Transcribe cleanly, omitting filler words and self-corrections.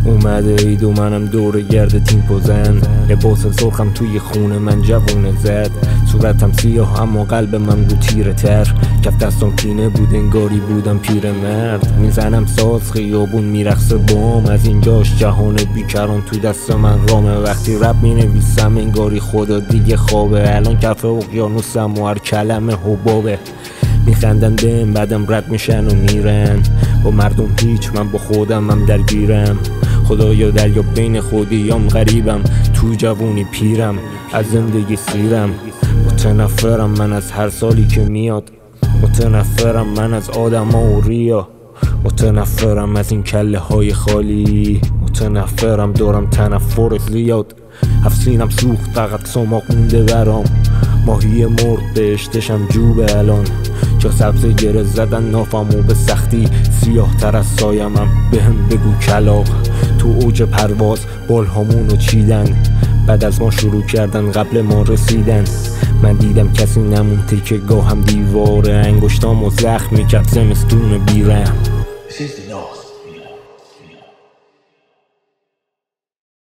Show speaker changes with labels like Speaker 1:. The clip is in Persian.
Speaker 1: اومده اید و منم دور گرد تیم پوزن. لباس سرخم توی خونه من جوونه زد. صورتم سیاه اما قلب من رو تیره تر. کف دستم کینه بود انگاری بودم پیر مرد. میزنم ساز خیابون میرقصه بام. از اینجاش جهان بیکران تو دست من رامه. وقتی رپ مینویسم انگاری خدا دیگه خوابه. الان کف اقیانوسم و هر کلمه حبابه. میخندن بهم بعدم رد میشن و میرن. با مردم هیچ، من با خودم هم درگیرم. خدایا دریا بین خودیام غریبم. تو جوونی پیرم، از زندگی سیرم. متنفرم من از هر سالی که میاد. متنفرم من از آدم و ریا. متنفرم از این کله های خالی. متنفرم دارم تنفر زیاد. افسینم سوخت فقط سماق مونده برام. ماهی مرد بهشتشم جوبه الان. چه سبزه گره زدن نافمو به سختی. سیاه تر از سایمم بهم بگو کلاغ. تو اوج پرواز بالهامونو چیدن. بعد از ما شروع کردن قبل ما رسیدن. من دیدم کسی نمون تکه گاه هم دیواره. انگشتامو زخم میکرد زمستون بیرم.